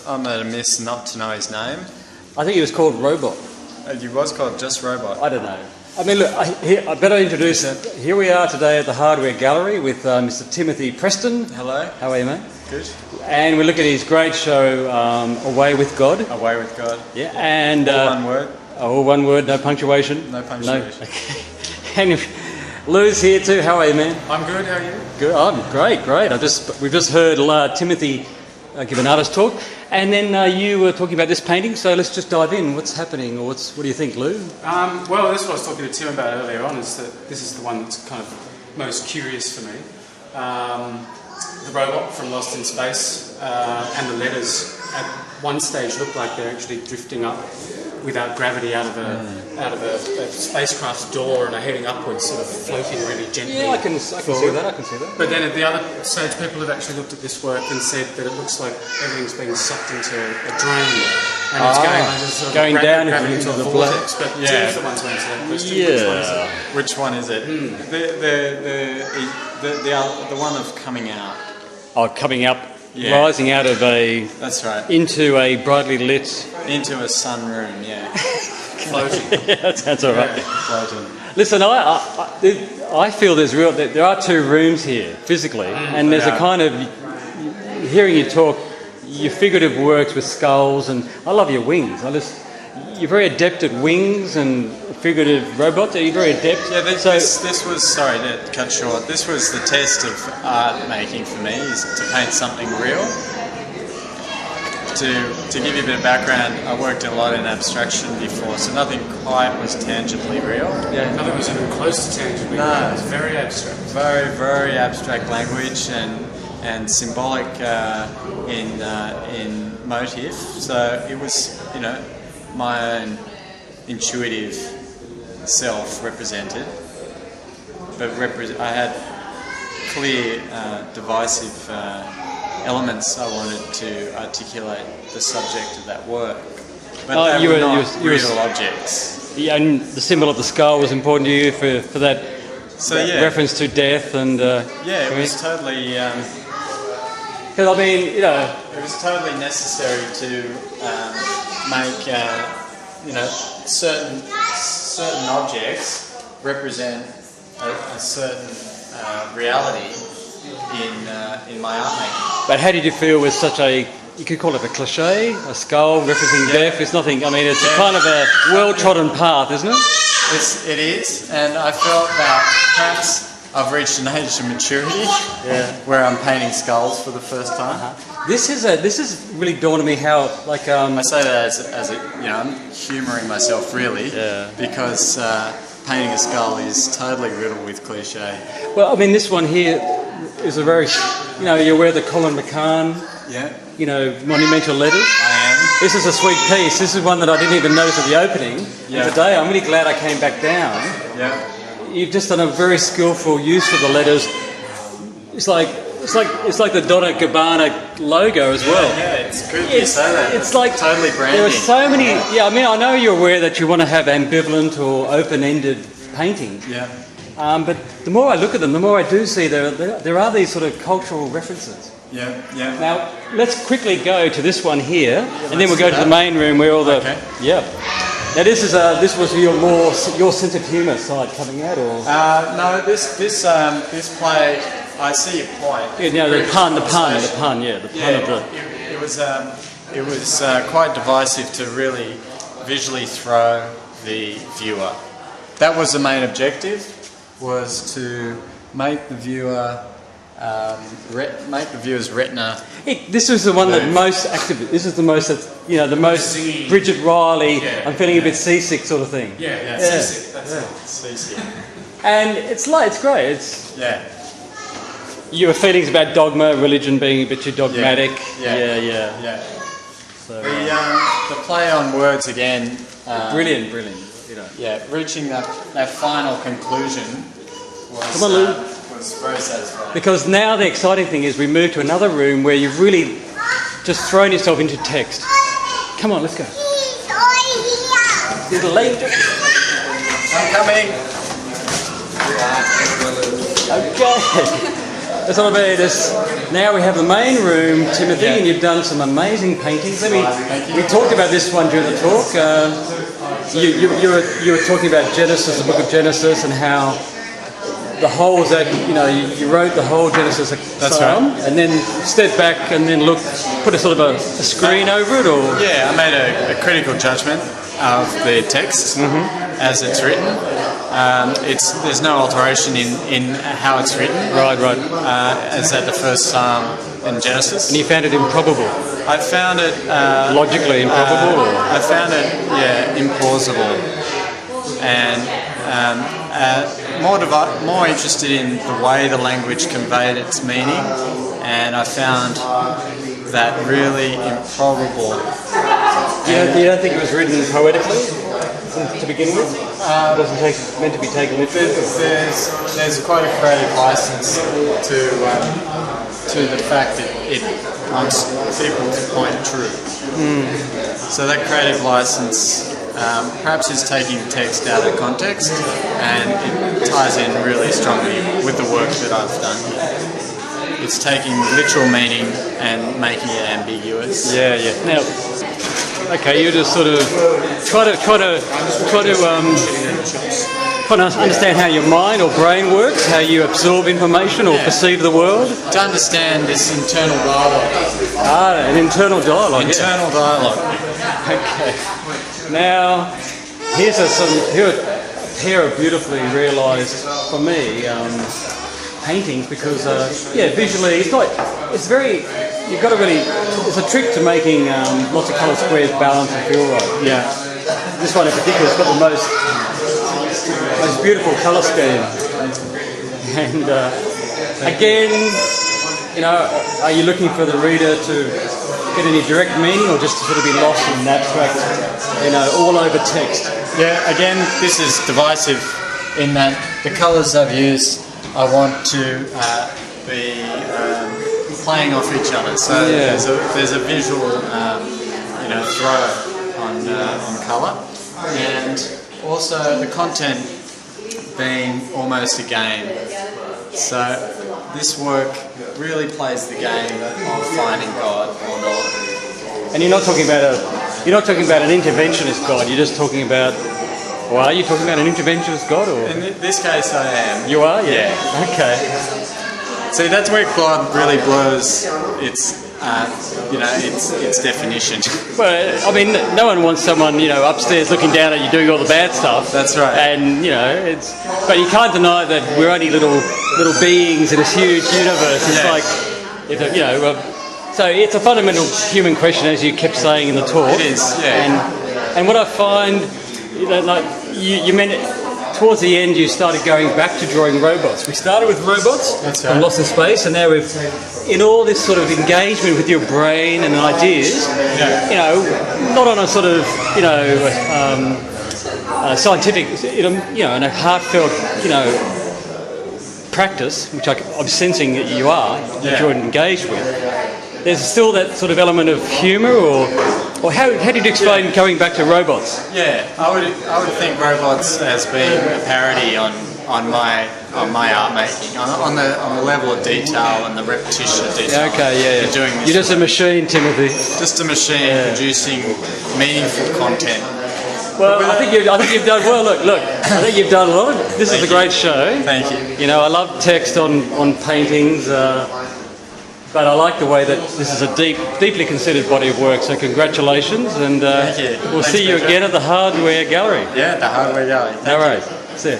I'm at a miss not to know his name. I think he was called Robot. He was called just Robot. I don't know. I mean, look, I better introduce it. Here we are today at the Hardware Gallery with Mr. Timothy Preston. Hello. How are you, mate? Good. And we look at his great show, Away with God. Away with God. Yeah, and all one word. All one word, no punctuation. No punctuation. No. Okay. And Lou's here too. How are you, man? I'm good. How are you? Good. I'm great. We've just heard Timothy give an artist talk, and then you were talking about this painting. So let's just dive in. What's happening, or what do you think, Lou? Well, that's what I was talking to Tim about earlier on. Is that this is the one that's kind of most curious for me. The robot from Lost in Space and the letters at one stage look like they're actually drifting up without gravity out of a spacecraft's door and are heading upwards, sort of floating really gently. Yeah, I can see that. I can see that. But then at the other stage, people have actually looked at this work and said that it looks like everything's being sucked into a drain, and it's going down into the vortex. But Tim's the one to answer that question. Yeah. Which one is it? The one of coming out. Oh, coming up, rising out of That's right. into a brightly lit. Into a sunroom, yeah. Floating. Yeah, that sounds all right. Yeah, floating. Listen, I feel there are two rooms here physically, and there's a kind of hearing you talk, your figurative works with skulls, and I love your wings. You're very adept at wings and figurative robots. Are you very adept? Yeah, this was, sorry to cut short, this was the test of art making for me, is to paint something real. To give you a bit of background, I worked a lot in abstraction before, so nothing quite was tangibly real. Yeah, nothing was even close to tangibly real. It was very abstract. Very, very abstract language and symbolic in motif. So it was, my own intuitive self represented, but I had clear, divisive elements I wanted to articulate the subject of that work. But they were not real objects. Yeah, and the symbol of the skull was important to you for that, reference to death and. It was totally. Because I mean, it was totally necessary to make certain objects represent a certain reality in my art making. But how did you feel with such you could call it a cliche, a skull representing death? It's nothing, I mean, it's kind of a well-trodden path, isn't it? It is, and I felt that perhaps I've reached an age of maturity where I'm painting skulls for the first time. This is really dawned on me how, like... I say that as I'm humouring myself, really, because painting a skull is totally riddled with cliche. Well, I mean, this one here is a very, you're aware of the Colin McCann, monumental letters. I am. This is a sweet piece. This is one that I didn't even notice at the opening. Yeah. And today, I'm really glad I came back down. Yeah. You've just done a very skillful use of the letters. It's like the Donna Gabbana logo as well. Yeah, it's good you say that. It's like totally branding. There are so many. Yeah, I mean, I know you're aware that you want to have ambivalent or open-ended paintings. Yeah. But the more I look at them, the more I do see there are these sort of cultural references. Yeah, yeah. Now, let's quickly go to this one here, and then we'll go to the main room where all the... Okay. Yeah. Now, this was your sense of humour side coming out, or... No, this play, I see your point. Yeah, the pun, of the... It was quite divisive to really visually throw the viewer. That was the main objective, was to make the viewer... make the viewer's retina. This was the one that most active. This is the most, the most Bridget Riley. Yeah. I'm feeling a bit seasick, sort of thing. Yeah. Seasick. That's it. Seasick. And it's great. Yeah. Your feelings about dogma, religion being a bit too dogmatic. Yeah. So, the play on words again. Brilliant. Yeah, reaching that final conclusion was. Come on, Lou. Was very satisfying. Because now the exciting thing is we move to another room where you've really just thrown yourself into text. Come on, let's go. Little angel. I'm coming. Okay. That's all about this. Now we have the main room, Timothy, Yeah. and you've done some amazing paintings. Thank you. We talked about this one during the talk. You were talking about Genesis, the book of Genesis, and how the whole that you wrote the whole Genesis psalm, right. and then stepped back and then put a sort of a screen over it, or Yeah, I made a critical judgment of the text as it's written. There's no alteration in how it's written. right. As at the first psalm in Genesis. And you found it improbable, I found it logically improbable. Or? I found it implausible, and more interested in the way the language conveyed its meaning, and I found that really improbable. You don't think it was written poetically to begin with? It wasn't meant to be taken literally? There's quite a creative license to the fact that it wants people to point true. So that creative license perhaps is taking the text out of context, and it ties in really strongly with the work that I've done. It's taking literal meaning and making it ambiguous. Yeah. Now, okay, you just sort of try to understand how your mind or brain works, how you absorb information or perceive the world. To understand this internal dialogue. An internal dialogue. Internal dialogue. Okay. Now, here are a pair of beautifully realised, for me, paintings, because visually it's very. You've got to really. It's a trick to making lots of colour squares balance and feel right. Yeah. This one in particular has got the most beautiful colour scheme, and again, are you looking for the reader to get any direct meaning, or just to sort of be lost in abstract, all over text? Yeah, again, this is divisive in that the colours I've used, I want to be playing off each other. So there's a visual, throw on colour, and also the content being almost a game. So this work really plays the game of finding God or not. And you're not talking about an interventionist God. You're just talking about. Well, are you talking about an interventionist God, or? In this case, I am. You are, yeah. Okay. See, that's where God really blurs its definition. Well, I mean, no one wants someone upstairs looking down at you doing all the bad stuff. That's right. And but you can't deny that we're only little beings in this huge universe. It's like, so it's a fundamental human question, as you kept saying in the talk. It is, yeah. And what I find, you meant towards the end you started going back to drawing robots. We started with robots from Lost in Space, and now we've, in all this sort of engagement with your brain and ideas, not on a sort of, scientific, in a heartfelt, practice, which I'm sensing that you are, that you're engaged with. There's still that sort of element of humour, or how did you explain going back to robots? Yeah, I would think robots as being a parody on my art making, on the level of detail and the repetition of detail. Okay, yeah. Doing this You're just a machine, Timothy. Just a machine producing meaningful content. Well, I think you've done well. Look. I think you've done a lot. This is a great show. Thank you. I love text on paintings. But I like the way that this is a deeply considered body of work, so congratulations, and Thank you. We'll see you Pedro. again at the Hardware Gallery. Yeah, the Hardware Gallery. All right, see you.